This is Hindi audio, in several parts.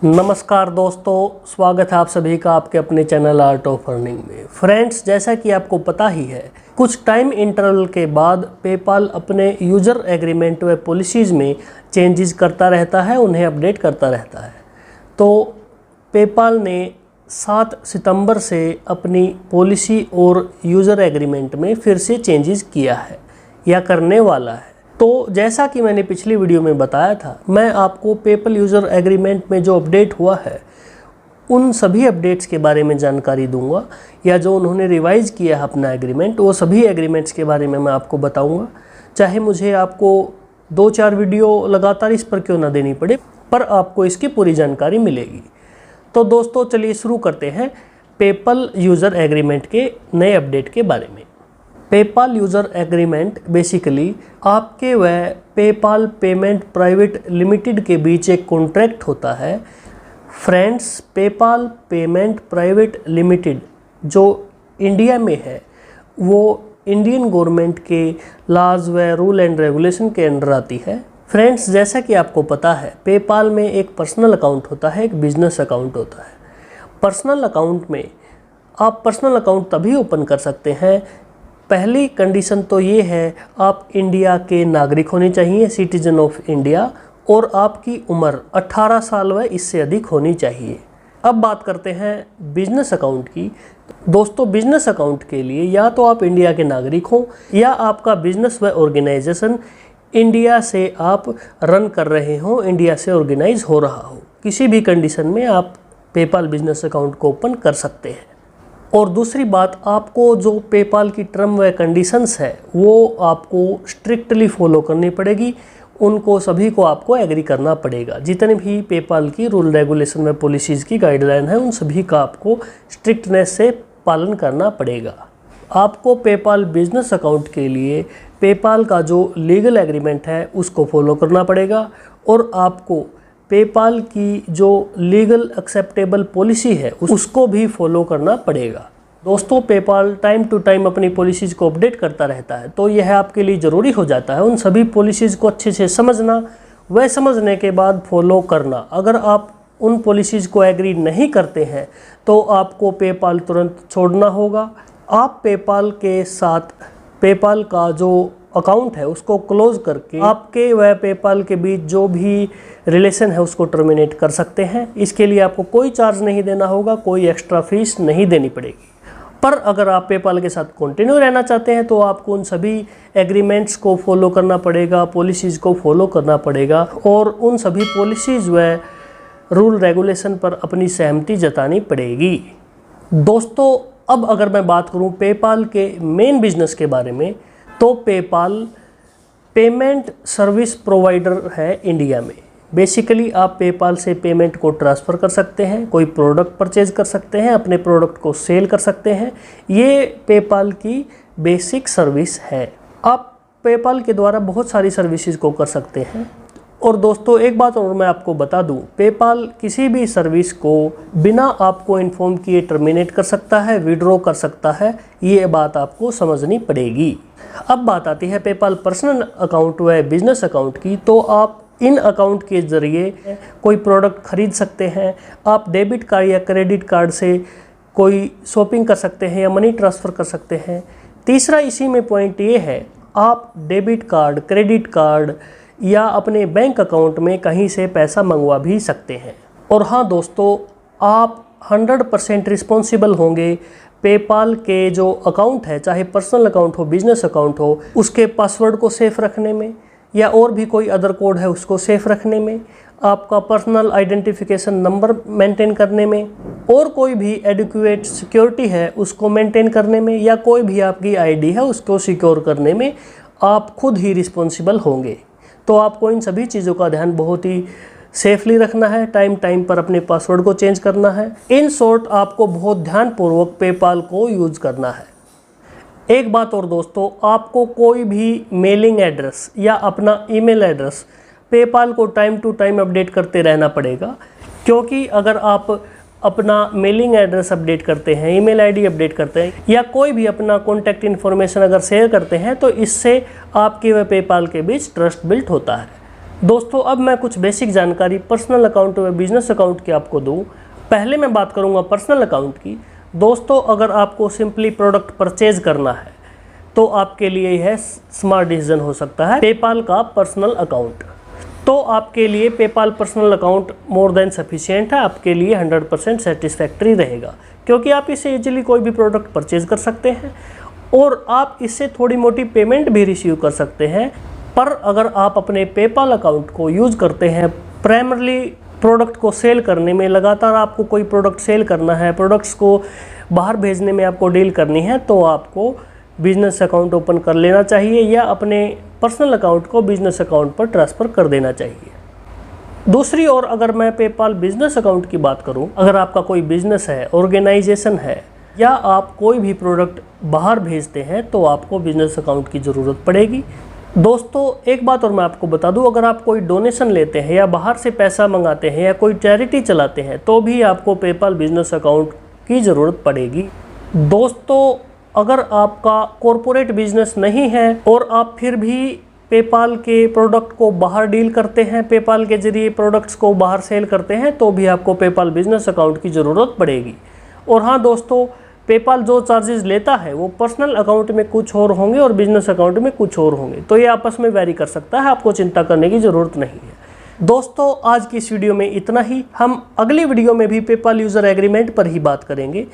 नमस्कार दोस्तों, स्वागत है आप सभी का आपके अपने चैनल आर्ट ऑफ अर्निंग में। फ्रेंड्स, जैसा कि आपको पता ही है, कुछ टाइम इंटरवल के बाद पेपाल अपने यूज़र एग्रीमेंट व पॉलिसीज़ में चेंजेस करता रहता है, उन्हें अपडेट करता रहता है। तो पेपाल ने 7 सितंबर से अपनी पॉलिसी और यूज़र एग्रीमेंट में फिर से चेंजेस किया है या करने वाला है। तो जैसा कि मैंने पिछली वीडियो में बताया था, मैं आपको पेपाल यूज़र एग्रीमेंट में जो अपडेट हुआ है उन सभी अपडेट्स के बारे में जानकारी दूंगा, या जो उन्होंने रिवाइज़ किया है अपना एग्रीमेंट, वो सभी एग्रीमेंट्स के बारे में मैं आपको बताऊंगा। चाहे मुझे आपको 2-4 वीडियो लगातार इस पर क्यों ना देनी पड़े, पर आपको इसकी पूरी जानकारी मिलेगी। तो दोस्तों, चलिए शुरू करते हैं पेपाल यूज़र एग्रीमेंट के नए अपडेट के बारे में। पेपाल यूज़र एग्रीमेंट बेसिकली आपके व पेपाल पेमेंट प्राइवेट लिमिटेड के बीच एक कॉन्ट्रैक्ट होता है। Friends, PayPal payment private limited जो इंडिया में है, वो इंडियन गवर्नमेंट के लॉज व रूल एंड रेगुलेशन के अंडर आती है। फ्रेंड्स, जैसा कि आपको पता है, पेपाल में एक पर्सनल अकाउंट होता है, एक बिजनेस अकाउंट होता है। पर्सनल अकाउंट में आप पर्सनल अकाउंट तभी ओपन कर सकते हैं, पहली कंडीशन तो ये है, आप इंडिया के नागरिक होने चाहिए, सिटीजन ऑफ इंडिया, और आपकी उम्र 18 साल व इससे अधिक होनी चाहिए। अब बात करते हैं बिजनेस अकाउंट की। दोस्तों, बिजनेस अकाउंट के लिए या तो आप इंडिया के नागरिक हों या आपका बिजनेस व ऑर्गेनाइजेशन इंडिया से आप रन कर रहे हों, इंडिया से ऑर्गेनाइज हो रहा हो। किसी भी कंडीशन में आप पेपाल बिजनेस अकाउंट को ओपन कर सकते हैं। और दूसरी बात, आपको जो पेपाल की टर्म व कंडीशंस है वो आपको स्ट्रिक्टली फॉलो करनी पड़ेगी, उनको सभी को आपको एग्री करना पड़ेगा। जितने भी पेपाल की रूल रेगुलेशन व पॉलिसीज़ की गाइडलाइन है, उन सभी का आपको स्ट्रिक्टनेस से पालन करना पड़ेगा। आपको पेपाल बिजनेस अकाउंट के लिए पेपाल का जो लीगल एग्रीमेंट है उसको फॉलो करना पड़ेगा, और आपको पेपाल की जो लीगल एक्सेप्टेबल पॉलिसी है उसको भी फॉलो करना पड़ेगा। दोस्तों, पेपाल टाइम टू टाइम अपनी पॉलिसीज़ को अपडेट करता रहता है, तो यह आपके लिए ज़रूरी हो जाता है उन सभी पॉलिसीज़ को अच्छे से समझना, वह समझने के बाद फॉलो करना। अगर आप उन पॉलिसीज़ को एग्री नहीं करते हैं तो आपको पेपाल तुरंत छोड़ना होगा। आप पेपाल के साथ पेपाल का जो अकाउंट है उसको क्लोज करके आपके व पेपाल के बीच जो भी रिलेशन है उसको टर्मिनेट कर सकते हैं। इसके लिए आपको कोई चार्ज नहीं देना होगा, कोई एक्स्ट्रा फीस नहीं देनी पड़ेगी। पर अगर आप पेपाल के साथ कंटिन्यू रहना चाहते हैं तो आपको उन सभी एग्रीमेंट्स को फॉलो करना पड़ेगा, पॉलिसीज़ को फॉलो करना पड़ेगा, और उन सभी पॉलिसीज़ व रूल रेगुलेशन पर अपनी सहमति जतानी पड़ेगी। दोस्तों, अब अगर मैं बात करूं पेपाल के मेन बिजनेस के बारे में, तो पेपाल पेमेंट सर्विस प्रोवाइडर है इंडिया में। बेसिकली आप पेपाल से पेमेंट को ट्रांसफ़र कर सकते हैं, कोई प्रोडक्ट परचेज कर सकते हैं, अपने प्रोडक्ट को सेल कर सकते हैं। ये पेपाल की बेसिक सर्विस है। आप पेपाल के द्वारा बहुत सारी सर्विसेज को कर सकते हैं। और दोस्तों, एक बात और मैं आपको बता दूं, पेपाल किसी भी सर्विस को बिना आपको इन्फॉर्म किए टर्मिनेट कर सकता है, विड्रॉ कर सकता है। ये बात आपको समझनी पड़ेगी। अब बात आती है पेपाल पर्सनल अकाउंट व बिजनेस अकाउंट की। तो आप इन अकाउंट के ज़रिए कोई प्रोडक्ट खरीद सकते हैं, आप डेबिट कार्ड या क्रेडिट कार्ड से कोई शॉपिंग कर सकते हैं या मनी ट्रांसफ़र कर सकते हैं। तीसरा इसी में पॉइंट ये है, आप डेबिट कार्ड, क्रेडिट कार्ड या अपने बैंक अकाउंट में कहीं से पैसा मंगवा भी सकते हैं। और हाँ दोस्तों, आप 100% रिस्पॉन्सिबल होंगे पेपाल के जो अकाउंट है, चाहे पर्सनल अकाउंट हो, बिजनेस अकाउंट हो, उसके पासवर्ड को सेफ रखने में, या और भी कोई अदर कोड है उसको सेफ रखने में, आपका पर्सनल आइडेंटिफिकेशन नंबर मेंटेन करने में, और कोई भी एडिक्वेट सिक्योरिटी है उसको मेंटेन करने में, या कोई भी आपकी आईडी है उसको सिक्योर करने में आप खुद ही रिस्पॉन्सिबल होंगे। तो आपको इन सभी चीज़ों का ध्यान बहुत ही सेफली रखना है, टाइम पर अपने पासवर्ड को चेंज करना है। इन शॉर्ट, आपको बहुत ध्यानपूर्वक पेपाल को यूज़ करना है। एक बात और दोस्तों, आपको कोई भी मेलिंग एड्रेस या अपना ईमेल एड्रेस पेपाल को टाइम टू टाइम अपडेट करते रहना पड़ेगा, क्योंकि अगर आप अपना मेलिंग एड्रेस अपडेट करते हैं, ईमेल आईडी अपडेट करते हैं, या कोई भी अपना कॉन्टैक्ट इन्फॉर्मेशन अगर शेयर करते हैं, तो इससे आपके व पेपाल के बीच ट्रस्ट बिल्ड होता है। दोस्तों अब मैं कुछ बेसिक जानकारी पर्सनल अकाउंट व बिजनेस अकाउंट की आपको दूं। पहले मैं बात करूंगा पर्सनल अकाउंट की। दोस्तों अगर आपको सिंपली प्रोडक्ट परचेज करना है तो आपके लिए यह स्मार्ट डिसीजन हो सकता है पेपाल का पर्सनल अकाउंट। तो आपके लिए PayPal personal account more than sufficient है, आपके लिए 100% सेटिस्फैक्ट्री रहेगा, क्योंकि आप इससे इजीली कोई भी प्रोडक्ट परचेज कर सकते हैं और आप इससे थोड़ी मोटी पेमेंट भी रिसीव कर सकते हैं। पर अगर आप अपने पेपाल अकाउंट को यूज़ करते हैं प्राइमरली प्रोडक्ट को सेल करने में, लगातार आपको कोई प्रोडक्ट सेल करना है, प्रोडक्ट्स को बाहर भेजने में आपको डील करनी है, तो आपको बिजनेस अकाउंट ओपन कर लेना चाहिए या अपने पर्सनल अकाउंट को बिजनेस अकाउंट पर ट्रांसफ़र कर देना चाहिए। दूसरी ओर अगर मैं पेपाल बिजनेस अकाउंट की बात करूं, अगर आपका कोई बिजनेस है, ऑर्गेनाइजेशन है या आप कोई भी प्रोडक्ट बाहर भेजते हैं तो आपको बिजनेस अकाउंट की ज़रूरत पड़ेगी। दोस्तों एक बात और मैं आपको बता दूं, अगर आप कोई डोनेशन लेते हैं या बाहर से पैसा मंगाते हैं या कोई चैरिटी चलाते हैं तो भी आपको पेपाल बिजनेस अकाउंट की ज़रूरत पड़ेगी। दोस्तों अगर आपका कॉरपोरेट बिजनेस नहीं है और आप फिर भी पेपाल के प्रोडक्ट को बाहर डील करते हैं, पेपाल के जरिए प्रोडक्ट्स को बाहर सेल करते हैं, तो भी आपको पेपाल बिजनेस अकाउंट की ज़रूरत पड़ेगी। और हाँ दोस्तों, पेपाल जो चार्जेस लेता है वो पर्सनल अकाउंट में कुछ और होंगे और बिजनेस अकाउंट में कुछ और होंगे, तो ये आपस में वैरी कर सकता है, आपको चिंता करने की ज़रूरत नहीं है। दोस्तों आज की इस वीडियो में इतना ही। हम अगली वीडियो में भी पेपाल यूज़र एग्रीमेंट पर ही बात करेंगे।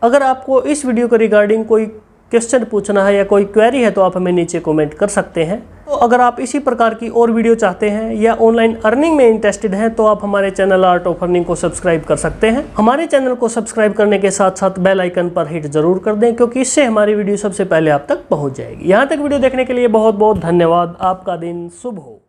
अगर आपको इस वीडियो के रिगार्डिंग कोई क्वेश्चन पूछना है या कोई क्वेरी है तो आप हमें नीचे कमेंट कर सकते हैं। तो अगर आप इसी प्रकार की और वीडियो चाहते हैं या ऑनलाइन अर्निंग में इंटरेस्टेड हैं तो आप हमारे चैनल आर्ट ऑफ अर्निंग को सब्सक्राइब कर सकते हैं। हमारे चैनल को सब्सक्राइब करने के साथ साथ बेल आइकन पर हिट जरूर कर दें, क्योंकि इससे हमारी वीडियो सबसे पहले आप तक पहुंच जाएगी। यहाँ तक वीडियो देखने के लिए बहुत बहुत धन्यवाद। आपका दिन शुभ हो।